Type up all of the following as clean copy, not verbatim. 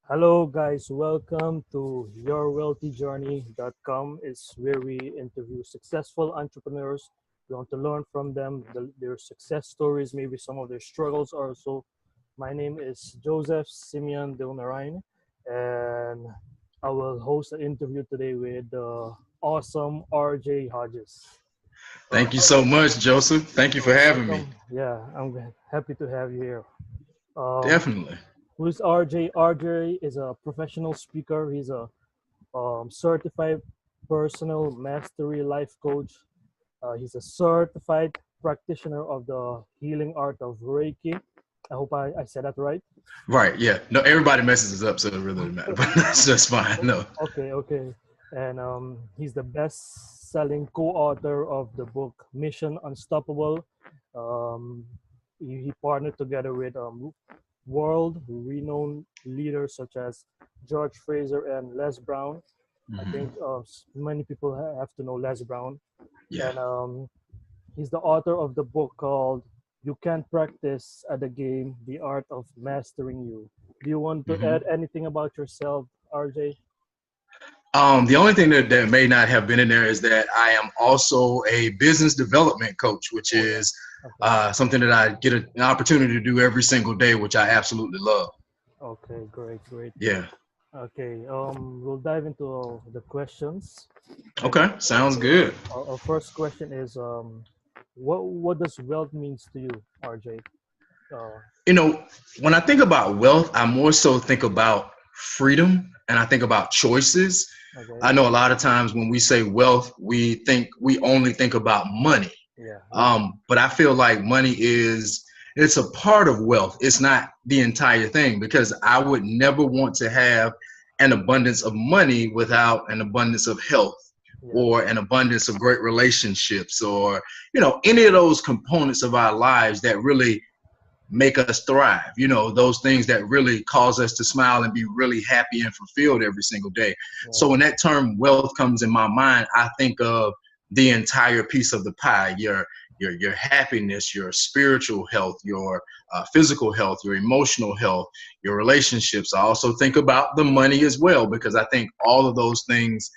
Hello, guys. Welcome to yourwealthyjourney.com. It's where we interview successful entrepreneurs. We want to learn from them, their success stories, maybe some of their struggles also. My name is Joseph Simeon Deonaraine, and I will host an interview today with the awesome RJ Hodges. Thank you so RJ, much, Joseph. Thank you for having me. welcome. Yeah, I'm happy to have you here. Um, Definitely. who is RJ? RJ is a professional speaker. He's a certified personal mastery life coach. He's a certified practitioner of the healing art of Reiki. I hope I said that right. Right. Yeah. No, everybody messes us up, so it really doesn't matter. But that's just fine. No. Okay, okay. And he's the best-selling co-author of the book Mission Unstoppable. Um, he partnered together with world-renowned leaders such as George Fraser and Les Brown. I think Hmm. many people have to know Les Brown, Yeah. and he's the author of the book called "You Can't Practice at the Game: The Art of Mastering You." Do you want to Hmm. add anything about yourself, RJ? The only thing that may not have been in there is that I am also a business development coach, which Oh yeah. is Okay. something that I get an opportunity to do every single day, which I absolutely love. Okay. Great. Great. Yeah. Okay. We'll dive into the questions. And Okay. Sounds good. our first question is what does wealth means to you, RJ? Uh, You know, when I think about wealth, I more so think about freedom and I think about choices. okay. I know a lot of times when we say wealth, we only think about money. Yeah. Yeah. But I feel like money it's a part of wealth. It's not the entire thing because I would never want to have an abundance of money without an abundance of health Yeah. or an abundance of great relationships or any of those components of our lives that really make us thrive, those things that really cause us to smile and be really happy and fulfilled every single day. So Yeah. when that term wealth comes in my mind, I think of the entire piece of the pie, your happiness, your spiritual health, your physical health, your emotional health, your relationships. I also think about the money as well because I think all of those things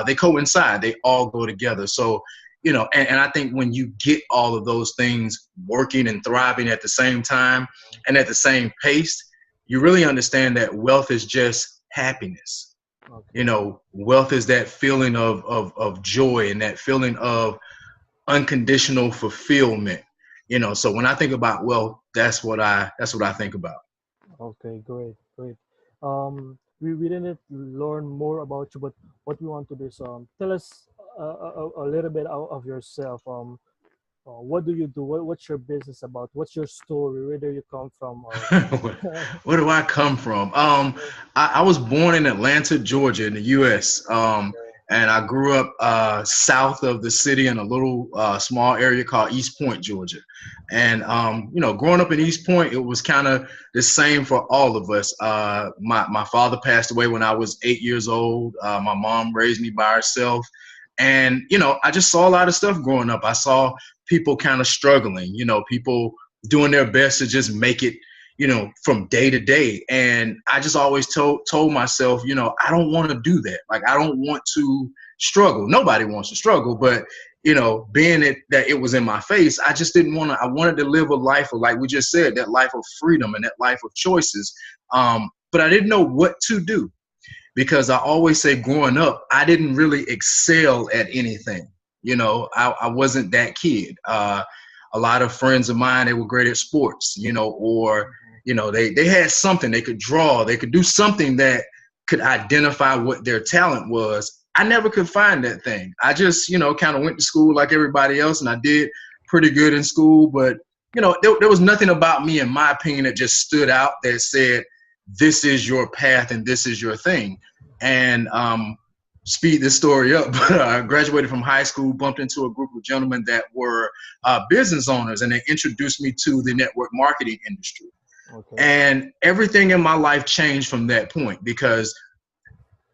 they coincide, they all go together. So and I think when you get all of those things working and thriving at the same time and at the same pace, you really understand that wealth is just happiness. Okay. Wealth is that feeling of joy and that feeling of unconditional fulfillment. So when I think about wealth, that's what I think about. Okay. Great. Great. We didn't learn more about you, but what we want to do is tell us a little bit of yourself. What do you do? What's your business about? What's your story? Where do you come from? Or Where do I come from? I was born in Atlanta, Georgia, in the U.S. And I grew up south of the city in a little small area called East Point, Georgia. And growing up in East Point, it was kind of the same for all of us. My father passed away when I was 8 years old. My mom raised me by herself. And I just saw a lot of stuff growing up. I saw people kind of struggling. People doing their best to just make it from day to day. And I just always told myself, I don't want to do that. Like, I don't want to struggle. Nobody wants to struggle, but being that it was in my face, I just didn't want to. I wanted to live a life of, like we just said, that life of freedom and that life of choices. But I didn't know what to do because I always say growing up, I didn't really excel at anything. I wasn't that kid. A lot of friends of mine, they were great at sports, or they had something, they could draw, they could do something that could identify what their talent was. I never could find that thing. I just kind of went to school like everybody else, and I did pretty good in school, but there was nothing about me, in my opinion, that just stood out that said this is your path and this is your thing. And speed this story up, but I graduated from high school, bumped into a group of gentlemen that were business owners, and they introduced me to the network marketing industry. okay. And everything in my life changed from that point because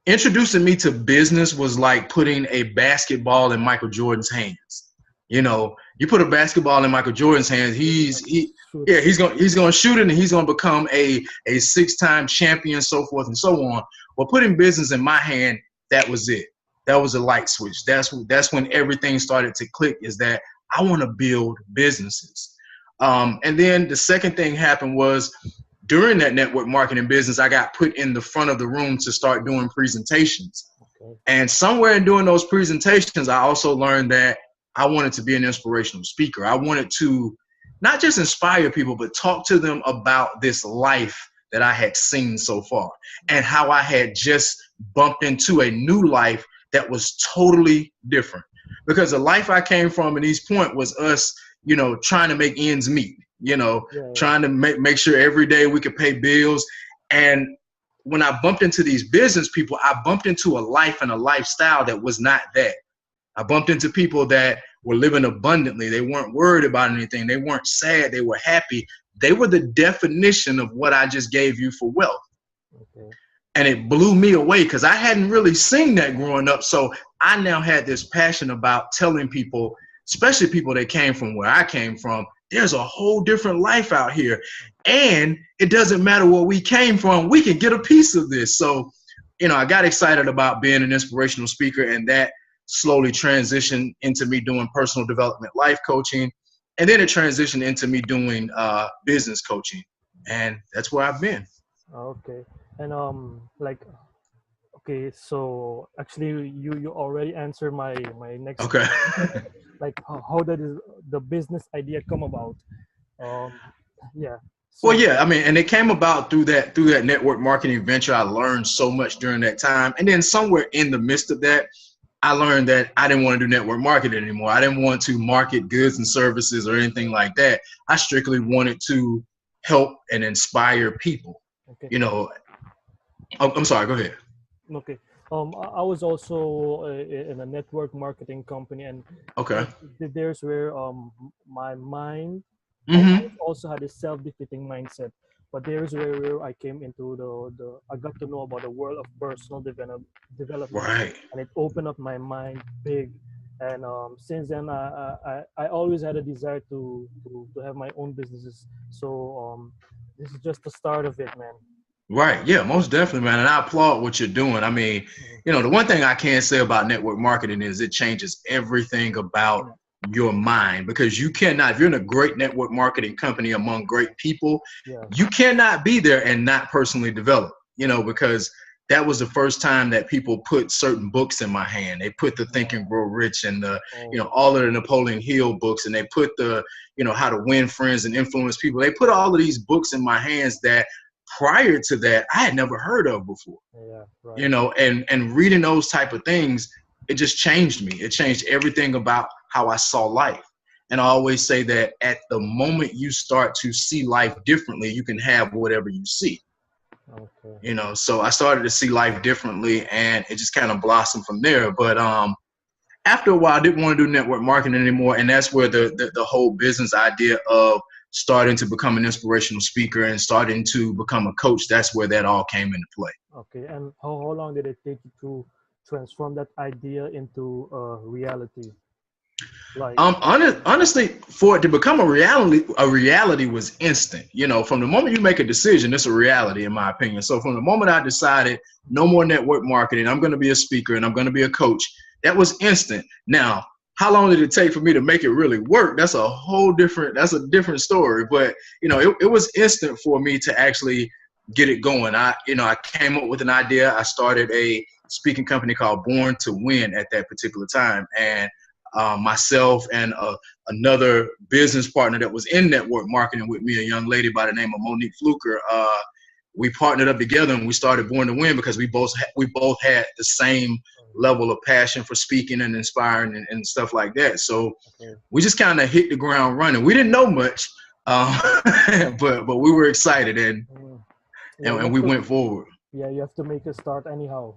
introducing me to business was like putting a basketball in Michael Jordan's hands. You put a basketball in Michael Jordan's hands, he's gonna shoot it, and he's gonna become a 6-time champion, so forth and so on. Well, putting business in my hand, that was it. That was a light switch. That's when everything started to click. Is that I want to build businesses. And then the second thing happened was during that network marketing business, I got put in the front of the room to start doing presentations. Okay. And somewhere in doing those presentations, I also learned that I wanted to be an inspirational speaker. I wanted to not just inspire people, but talk to them about this life that I had seen so far and how I had just bumped into a new life that was totally different. Because the life I came from at East Point was us, trying to make ends meet, trying to make sure every day we could pay bills. And when I bumped into these business people, I bumped into a life and a lifestyle that was not that. I bumped into people that were living abundantly. They weren't worried about anything. They weren't sad. They were happy. They were the definition of what I just gave you for wealth. Okay. And it blew me away because I hadn't really seen that growing up. So I now had this passion about telling people, especially people that came from where I came from, there's a whole different life out here. And it doesn't matter where we came from, we can get a piece of this. So, I got excited about being an inspirational speaker, and that slowly transitioned into me doing personal development, life coaching. And then it transitioned into me doing business coaching. And that's where I've been. Okay. And okay, so actually you already answered my next Okay. question. Like how did the business idea come about? Yeah. So, Well, yeah, I mean, and it came about through that network marketing venture. I learned so much during that time. And then somewhere in the midst of that, I learned that I didn't want to do network marketing anymore. I didn't want to market goods and services or anything like that. I strictly wanted to help and inspire people. okay. I'm sorry, go ahead. Okay. I was also in a network marketing company, and Okay. there's where my mind Mm-hmm. also had a self-defeating mindset. But there's where I came into I got to know about the world of personal development, Right. and it opened up my mind big. And since then, I always had a desire to have my own businesses. So this is just the start of it, man. Right. Yeah, most definitely, man. And I applaud what you're doing. I mean, the one thing I can say about network marketing is it changes everything about your mind, because you cannot, if you're in a great network marketing company among great people, Yeah. you cannot be there and not personally develop, because that was the first time that people put certain books in my hand. They put the Think and Grow Rich and the, all of the Napoleon Hill books, and they put the, How to Win Friends and Influence People. They put all of these books in my hands that prior to that I had never heard of before. Yeah, right. And reading those type of things, it just changed me. It changed everything about how I saw life. And I always say that at the moment you start to see life differently, you can have whatever you see. Okay. So I started to see life differently, and it just kind of blossomed from there. But after a while, I didn't want to do network marketing anymore, and that's where the whole business idea of starting to become an inspirational speaker and starting to become a coach, that's where that all came into play. Okay, and how long did it take you to transform that idea into reality? Like, Honestly, for it to become a reality was instant. From the moment you make a decision, it's a reality, in my opinion. So from the moment I decided no more network marketing, I'm going to be a speaker and I'm going to be a coach, that was instant. Now, how long did it take for me to make it really work? That's a different story. But it was instant for me to actually get it going. I came up with an idea. I started a speaking company called Born to Win at that particular time, and myself and another business partner that was in network marketing with me, a young lady by the name of Monique Fluker, we partnered up together and we started Born to Win because we both had the same level of passion for speaking and inspiring and stuff like that. So we just kind of hit the ground running. We didn't know much, but we were excited and we went forward. Yeah, you have to make a start anyhow.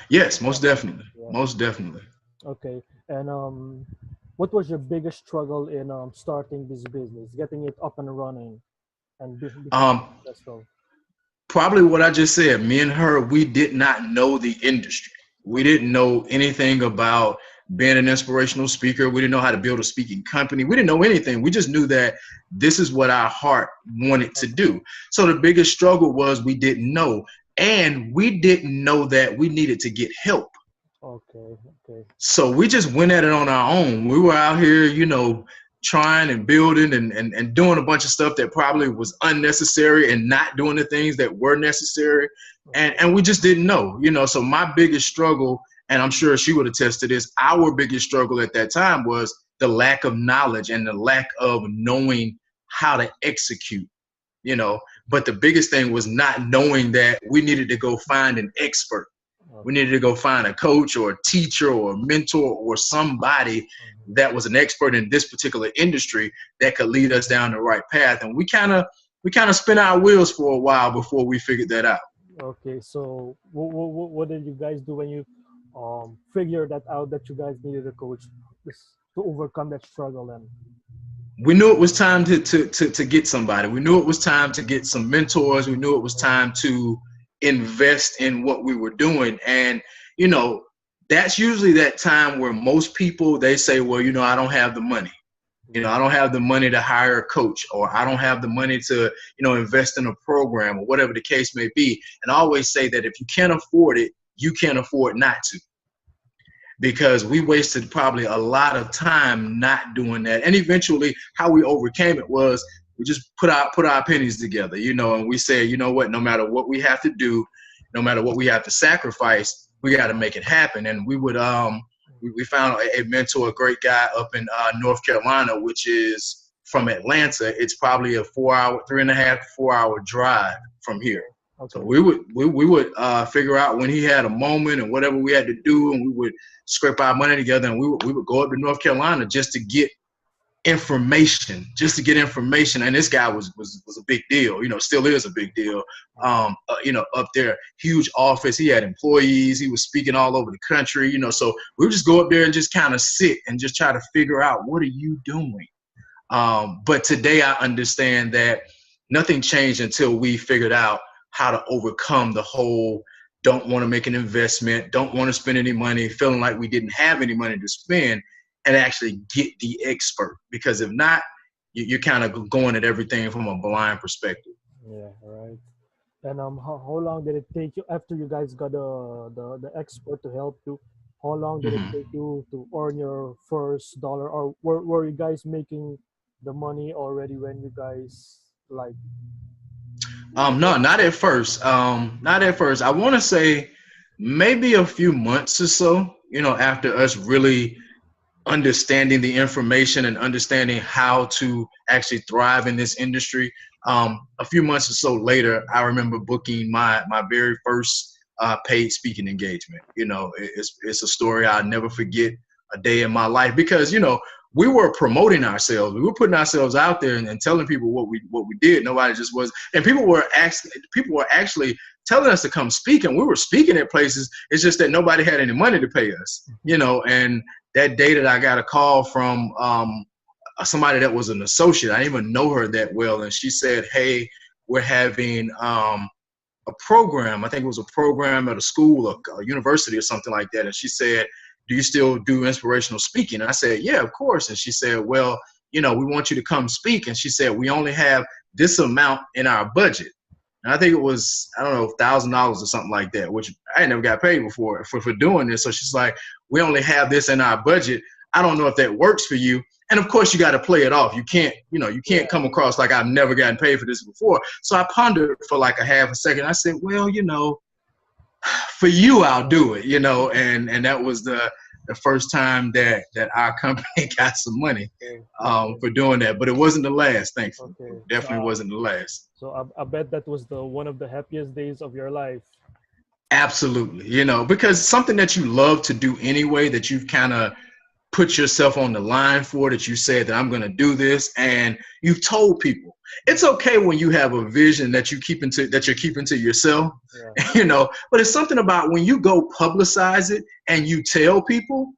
Yes, most definitely. Yeah. Most definitely. Okay. And what was your biggest struggle in starting this business, getting it up and running and successful? Probably what I just said. Me and her, we did not know the industry. We didn't know anything about being an inspirational speaker. We didn't know how to build a speaking company. We didn't know anything. We just knew that this is what our heart wanted to do. So the biggest struggle was we didn't know. And we didn't know that we needed to get help. Okay. Okay. So we just went at it on our own. We were out here, you know, trying and building and doing a bunch of stuff that probably was unnecessary and not doing the things that were necessary. And we just didn't know, you know. So my biggest struggle, and I'm sure she would attest to this, our biggest struggle at that time was the lack of knowledge and the lack of knowing how to execute, you know. But the biggest thing was not knowing that we needed to go find an expert. We needed to go find a coach or a teacher or a mentor or somebody that was an expert in this particular industry that could lead us down the right path. And we kind of spin our wheels for a while before we figured that out. Okay. So what did you guys do when you figured that out, that you guys needed a coach to overcome that struggle? And we knew it was time to get somebody. We knew it was time to get some mentors. We knew it was time to invest in what we were doing. And, you know, that's usually that time where most people, they say, well, you know, I don't have the money. You know, I don't have the money to hire a coach, or I don't have the money to, you know, invest in a program, or whatever the case may be. And I always say that if you can't afford it, you can't afford not to. Because we wasted probably a lot of time not doing that. And eventually how we overcame it was we just put our pennies together, you know, and we said, you know what, no matter what we have to do, no matter what we have to sacrifice, we got to make it happen. And we would, we found a mentor, a great guy up in North Carolina, which is from Atlanta. It's probably a 3.5 to 4 hour drive from here. Okay. So we would figure out when he had a moment and whatever we had to do, and we would scrape our money together, and we would go up to North Carolina just to get information, And this guy was a big deal, you know, still is a big deal. You know, up there, huge office. He had employees. He was speaking all over the country, you know. So we would just go up there and just kind of sit and just try to figure out, what are you doing? But today I understand that nothing changed until we figured out how to overcome the whole don't want to make an investment, don't want to spend any money, feeling like we didn't have any money to spend, and actually get the expert. Because if not, you're kind of going at everything from a blind perspective. Yeah, right. And how long did it take you after you guys got the expert to help you? How long did it take you to earn your first dollar, or were you guys making the money already when you guys like? No, not at first. Not at first. I want to say maybe a few months or so, you know, after us really understanding the information and understanding how to actually thrive in this industry. A few months or so later, I remember booking my very first paid speaking engagement. You know, it's a story I'll never forget a day in my life, because, you know, we were promoting ourselves. We were putting ourselves out there and telling people what we did. Nobody just was, and people were actually telling us to come speak, and we were speaking at places. It's just that nobody had any money to pay us, you know. And that day that I got a call from somebody that was an associate, I didn't even know her that well, and she said, "Hey, we're having a program. I think it was a program at a school or a university or something like that." And she said, "Do you still do inspirational speaking?" And I said, "Yeah, of course." And she said, "Well, you know, we want you to come speak." And she said, "We only have this amount in our budget." And I think it was, I don't know, $1,000 or something like that, which I never got paid before for doing this. So she's like, "We only have this in our budget. I don't know if that works for you." And of course you got to play it off. You can't, you know, you can't come across like I've never gotten paid for this before. So I pondered for like a half a second. I said, "Well, you know, for you, I'll do it," you know. And that was the first time that our company got some money for doing that. But it wasn't the last, thankfully. Okay. Definitely wasn't the last. So I bet that was one of the happiest days of your life. Absolutely. You know, because something that you love to do anyway, that you've kind of put yourself on the line for, that you said that I'm going to do this, and you've told people. It's okay when you have a vision that you're keeping to yourself, you know, but it's something about when you go publicize it and you tell people,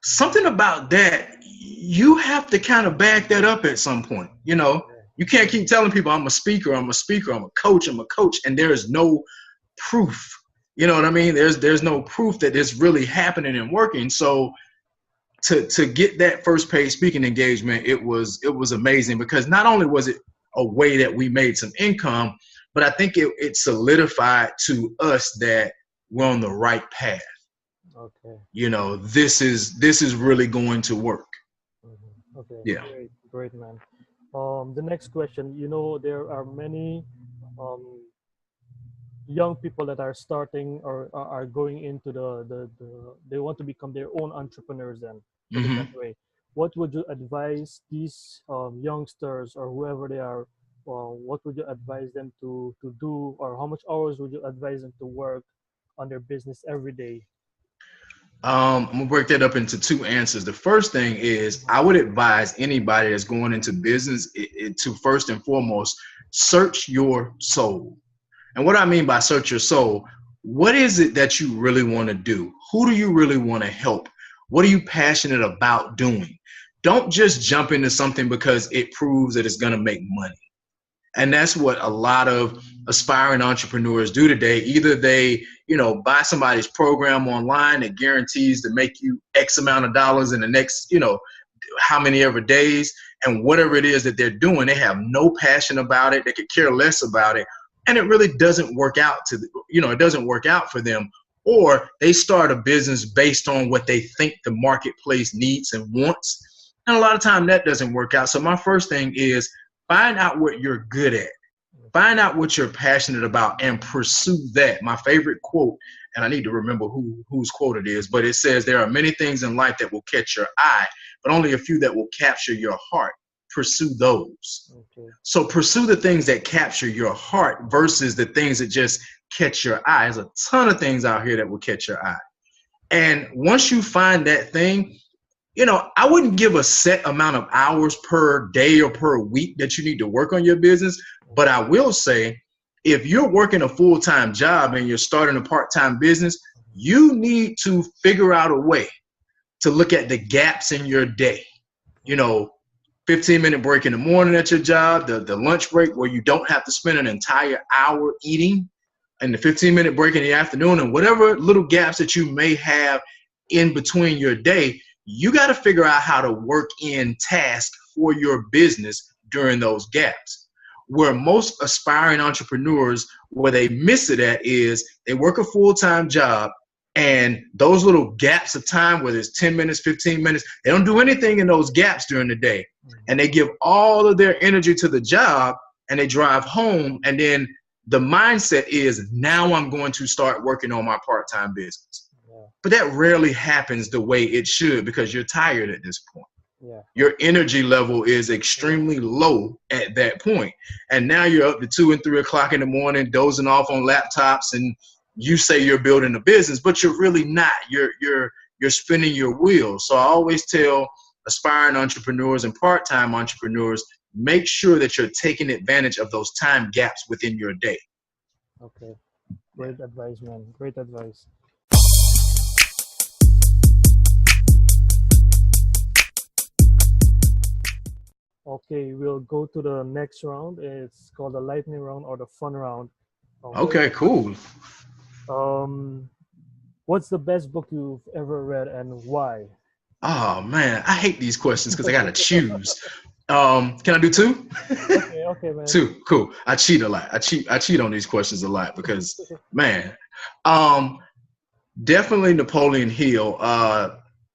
something about that, you have to kind of back that up at some point. You know, you can't keep telling people I'm a speaker, I'm a coach, and there is no proof You know what I mean? There's no proof that it's really happening and working. So to get that first paid speaking engagement, it was amazing, because not only was it a way that we made some income, but I think it solidified to us that we're on the right path. Okay. You know, this is really going to work. Okay. Yeah. Great, man. The next question. You know, there are many um, young people that are starting or are going into they want to become their own entrepreneurs, and put it that Hmm. way. What would you advise these youngsters or whoever they are? What would you advise them to do, or how much hours would you advise them to work on their business every day? I'm gonna break that up into two answers. The first thing is, I would advise anybody that's going into business to first and foremost search your soul. And what I mean by search your soul, what is it that you really want to do? Who do you really want to help? What are you passionate about doing? Don't just jump into something because it proves that it's going to make money. And that's what a lot of aspiring entrepreneurs do today. Either they, buy somebody's program online that guarantees to make you X amount of dollars in the next, how many ever days, and whatever it is that they're doing, they have no passion about it. They could care less about it. And it really doesn't work out it doesn't work out for them. Or they start a business based on what they think the marketplace needs and wants. And a lot of time that doesn't work out. So my first thing is, find out what you're good at. Find out what you're passionate about and pursue that. My favorite quote, and I need to remember whose quote it is, but it says, there are many things in life that will catch your eye, but only a few that will capture your heart. Pursue those. Okay. So pursue the things that capture your heart versus the things that just catch your eye. There's a ton of things out here that will catch your eye. And once you find that thing, I wouldn't give a set amount of hours per day or per week that you need to work on your business. But I will say, if you're working a full-time job and you're starting a part-time business, you need to figure out a way to look at the gaps in your day. 15-minute break in the morning at your job, the lunch break where you don't have to spend an entire hour eating, and the 15-minute break in the afternoon, and whatever little gaps that you may have in between your day, you got to figure out how to work in tasks for your business during those gaps. Where most aspiring entrepreneurs, where they miss it at, is they work a full-time job, and those little gaps of time, whether it's 10 minutes, 15 minutes, they don't do anything in those gaps during the day. And they give all of their energy to the job, and they drive home, and then the mindset is, now I'm going to start working on my part-time business. But that rarely happens the way it should, because you're tired at this point. Yeah. Your energy level is extremely low at that point. And now you're up to 2 and 3 o'clock in the morning, dozing off on laptops, and you say you're building a business, but you're really not. You're spinning your wheels. So I always tell aspiring entrepreneurs and part-time entrepreneurs, make sure that you're taking advantage of those time gaps within your day. Okay. Great advice, man. Great advice. Okay, we'll go to the next round. It's called the lightning round or the fun round. Okay, cool. What's the best book you've ever read and why? Oh man, I hate these questions because I gotta choose. Can I do two? Okay, man. Two, cool. I cheat a lot. I cheat on these questions a lot because, man, definitely Napoleon Hill.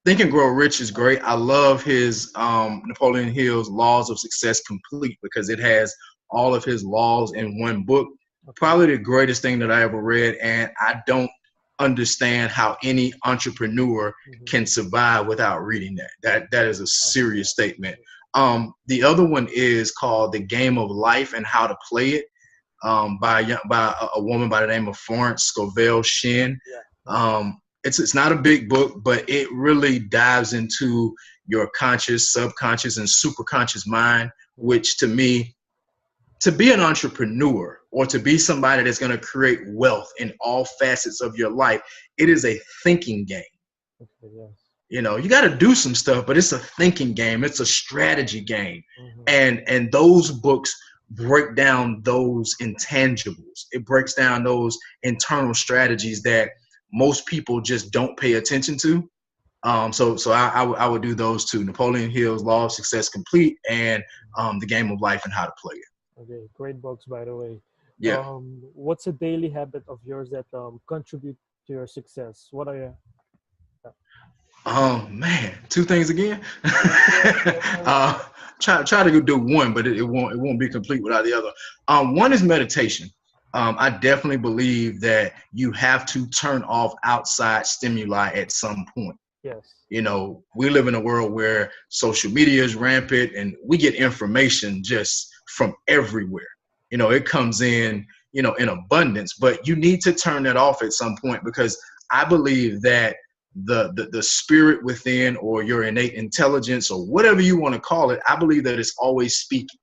Think and Grow Rich is great. I love his Napoleon Hill's Laws of Success Complete, because it has all of his laws in one book. Probably the greatest thing that I ever read, and I don't understand how any entrepreneur can survive without reading that. That is a serious statement. The other one is called The Game of Life and How to Play It, by a woman by the name of Florence Scovel Shinn. It's not a big book, but it really dives into your conscious, subconscious, and superconscious mind, which to me, to be an entrepreneur or to be somebody that's going to create wealth in all facets of your life, it is a thinking game. You got to do some stuff, but it's a thinking game. It's a strategy game. And those books break down those intangibles. It breaks down those internal strategies that most people just don't pay attention to. So I would do those two: Napoleon Hill's Law of Success Complete and The Game of Life and How to Play it. Okay, great books, by the way. Yeah. What's a daily habit of yours that contribute to your success? What are you? Man, two things again. Try to do one, but it won't be complete without the other. One is meditation. I definitely believe that you have to turn off outside stimuli at some point. Yes. You know, we live in a world where social media is rampant and we get information just from everywhere. You know, it comes in, you know, in abundance, but you need to turn that off at some point, because I believe that the spirit within, or your innate intelligence, or whatever you want to call it, I believe that it's always speaking.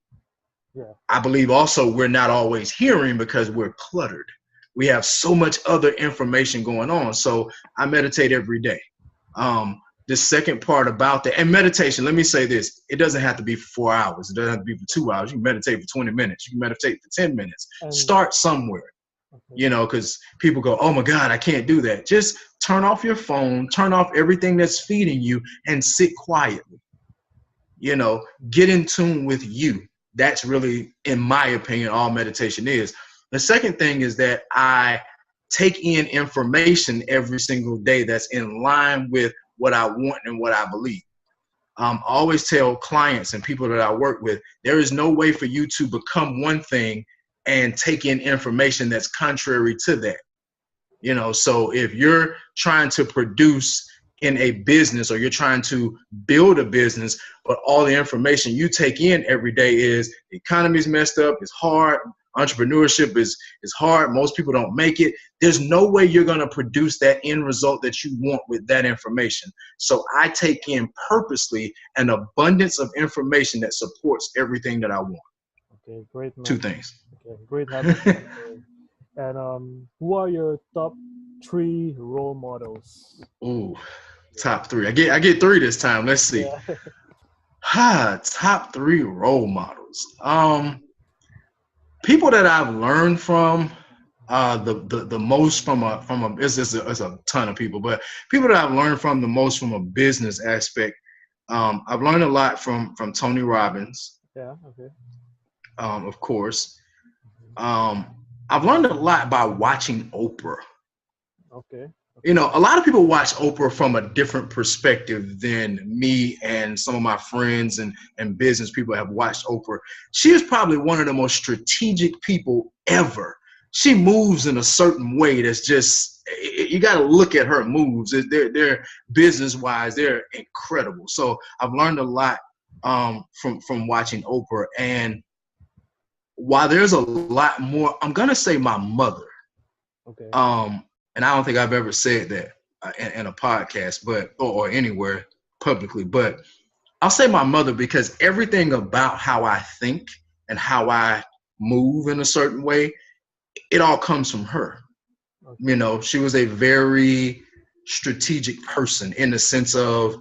Yeah. I believe also we're not always hearing because we're cluttered. We have so much other information going on. So I meditate every day. The second part about that, and meditation, let me say this, it doesn't have to be for 4 hours. It doesn't have to be for 2 hours. You can meditate for 20 minutes. You can meditate for 10 minutes. Start somewhere. You know, because people go, oh my God, I can't do that. Just turn off your phone, turn off everything that's feeding you, and sit quietly. You know, get in tune with you. That's really, in my opinion, all meditation is. The second thing is that I take in information every single day that's in line with what I want and what I believe. I always tell clients and people that I work with, there is no way for you to become one thing and take in information that's contrary to that. You know, so if you're trying to produce in a business, or you're trying to build a business, but all the information you take in every day is the economy's messed up, it's hard, entrepreneurship is hard, most people don't make it, there's no way you're going to produce that end result that you want with that information. So I take in purposely an abundance of information that supports everything that I want. Okay, great, man. Two things. Okay, great habit. And who are your top 3 role models? Ooh, top 3. I get 3 this time. Let's see. Yeah. Top 3 role models. People that I've learned from, the most from a it's a ton of people, but people that I've learned from the most from a business aspect. I've learned a lot from Tony Robbins. Yeah. Okay. Of course. I've learned a lot by watching Oprah. Okay. You know, a lot of people watch Oprah from a different perspective than me and some of my friends and business people have watched Oprah. She is probably one of the most strategic people ever. She moves in a certain way that's just, you got to look at her moves. They're business-wise, they're incredible. So I've learned a lot from watching Oprah. And while there's a lot more, I'm going to say my mother. Okay. And I don't think I've ever said that in a podcast, or anywhere publicly, but I'll say my mother, because everything about how I think and how I move in a certain way, it all comes from her. Okay. You know, she was a very strategic person in the sense of,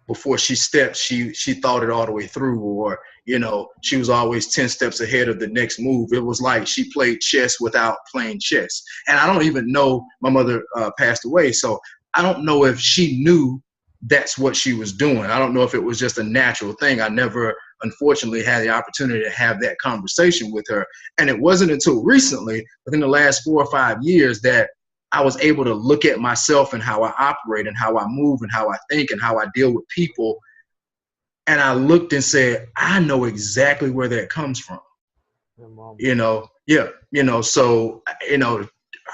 before she stepped, she thought it all the way through, or, you know, she was always 10 steps ahead of the next move. It was like she played chess without playing chess. And I don't even know, my mother passed away, so I don't know if she knew that's what she was doing. I don't know if it was just a natural thing. I never, unfortunately, had the opportunity to have that conversation with her. And it wasn't until recently, within the last 4 or 5 years, that I was able to look at myself and how I operate and how I move and how I think and how I deal with people. And I looked and said, I know exactly where that comes from. You know, yeah, you know, so, you know,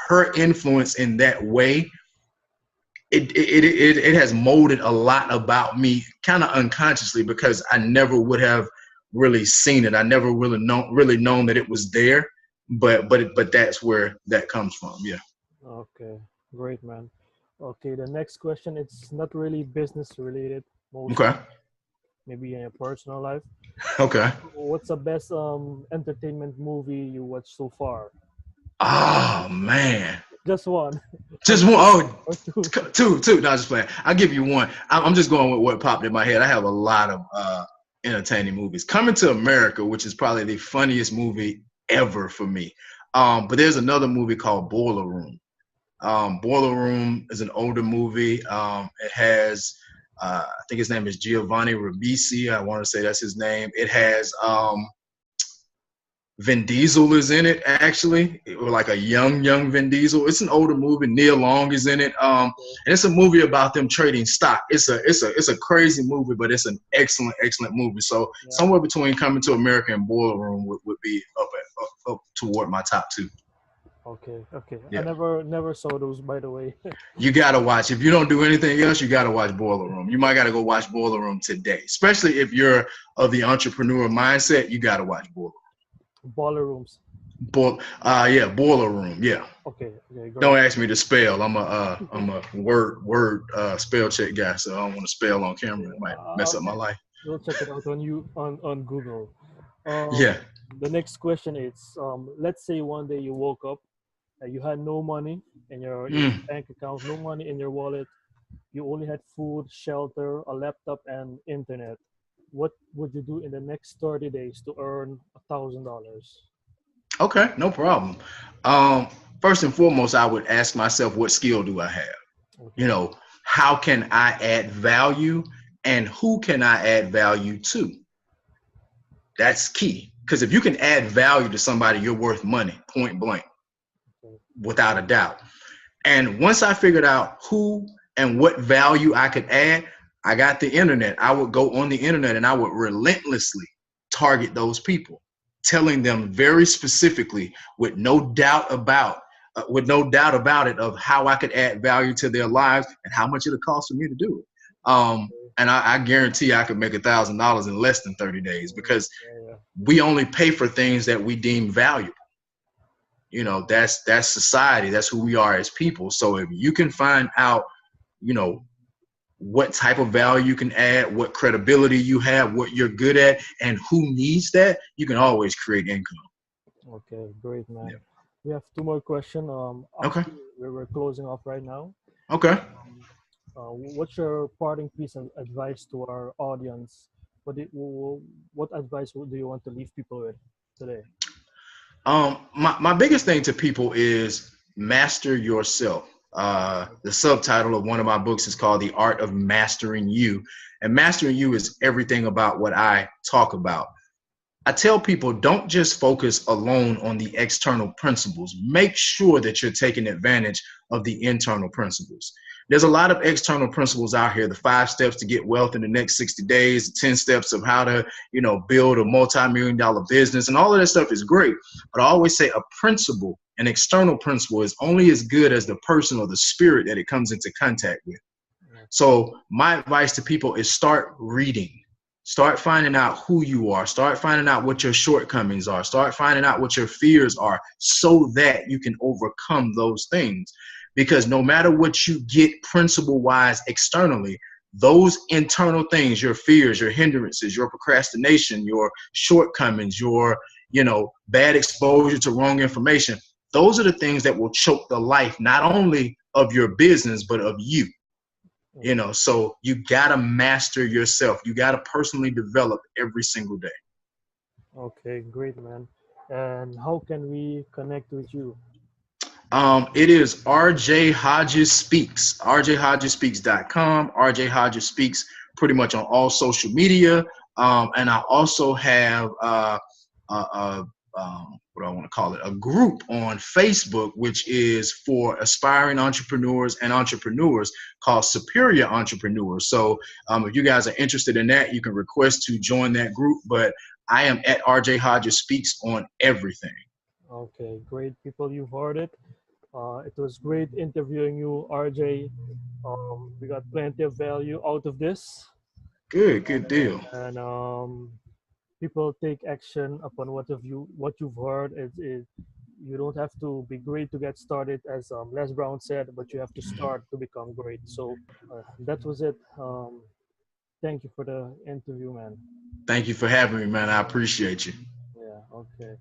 her influence in that way, it has molded a lot about me, kind of unconsciously, because I never would have really seen it. I never really known that it was there, but that's where that comes from. Yeah. Okay, great, man. Okay, the next question, it's not really business related. Okay. Maybe in your personal life. Okay. What's the best entertainment movie you watched so far? Oh man. Just one. Just one. Oh, two. No, just playing. I'll give you one. I'm just going with what popped in my head. I have a lot of entertaining movies. Coming to America, which is probably the funniest movie ever for me. But there's another movie called Boiler Room. Boiler Room is an older movie. It has, I think his name is Giovanni Ribisi. I want to say that's his name. It has Vin Diesel is in it, actually, like a young Vin Diesel. It's an older movie. Neil Long is in it. And it's a movie about them trading stock. It's a crazy movie, but it's an excellent movie. So somewhere between Coming to America and Boiler Room would be up toward my top two. Okay. Yeah. I never saw those, by the way. You gotta watch. If you don't do anything else, you gotta watch Boiler Room. You might gotta go watch Boiler Room today, especially if you're of the entrepreneur mindset. You gotta watch Boiler Room. Boiler Rooms. Boiler Room. Yeah. Okay. Great. Don't ask me to spell. I'm a word spell check guy, so I don't want to spell on camera. It might mess up my life. We'll check it out on Google. Yeah. The next question is, let's say one day you woke up and you had no money in your bank account, no money in your wallet. You only had food, shelter, a laptop, and internet. What would you do in the next 30 days to earn $1,000? Okay, no problem. First and foremost, I would ask myself, what skill do I have? Okay. How can I add value, and who can I add value to? That's key. Because if you can add value to somebody, you're worth money, point blank, without a doubt. And once I figured out who and what value I could add, I got the internet. I would go on the internet and I would relentlessly target those people, telling them very specifically, with no doubt about it, of how I could add value to their lives and how much it'll cost for me to do it. And I guarantee I could make $1,000 in less than 30 days, because we only pay for things that we deem valuable. That's society. That's who we are as people. So if you can find out, what type of value you can add, what credibility you have, what you're good at, and who needs that, you can always create income. Okay, great, man. Yeah. We have two more questions. Okay. We're closing off right now. Okay. What's your parting piece of advice to our audience? What advice do you want to leave people with today? My biggest thing to people is master yourself. The subtitle of one of my books is called The Art of Mastering You. And mastering you is everything about what I talk about. I tell people, don't just focus alone on the external principles. Make sure that you're taking advantage of the internal principles. There's a lot of external principles out here, the 5 steps to get wealth in the next 60 days, the 10 steps of how to, build a multi-million-dollar business, and all of that stuff is great. But I always say a principle, an external principle, is only as good as the person or the spirit that it comes into contact with. So my advice to people is start reading. Start finding out who you are. Start finding out what your shortcomings are. Start finding out what your fears are, so that you can overcome those things. Because no matter what you get principle-wise externally, those internal things, your fears, your hindrances, your procrastination, your shortcomings, your, bad exposure to wrong information, those are the things that will choke the life, not only of your business, but of you. So you got to master yourself. You got to personally develop every single day. Okay, great, man. And how can we connect with you? It is RJ Hodges Speaks, rjhodgesspeaks.com. RJ Hodges Speaks pretty much on all social media. And I also have what I want to call it, a group on Facebook, which is for aspiring entrepreneurs and entrepreneurs, called Superior Entrepreneurs. So if you guys are interested in that, you can request to join that group. But I am at RJ Hodges Speaks on everything. Okay, great, people. You've heard it. It was great interviewing you, RJ. We got plenty of value out of this. Good deal. And people take action upon what you've heard. You don't have to be great to get started, as Les Brown said, but you have to start to become great. So that was it. Thank you for the interview, man. Thank you for having me, man. I appreciate you. Yeah, okay.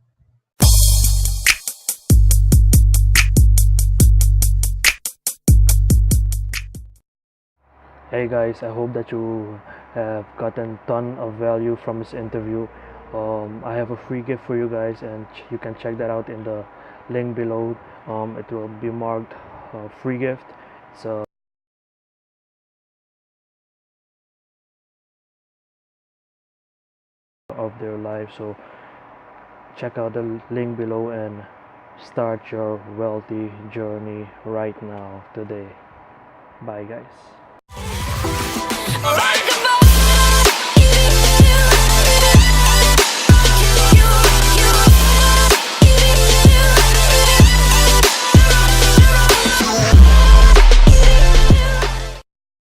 Hey guys, I hope that you have gotten ton of value from this interview. I have a free gift for you guys, and you can check that out in the link below. It will be marked free gift. So of their life, so check out the link below and start your wealthy journey right now, today. Bye guys.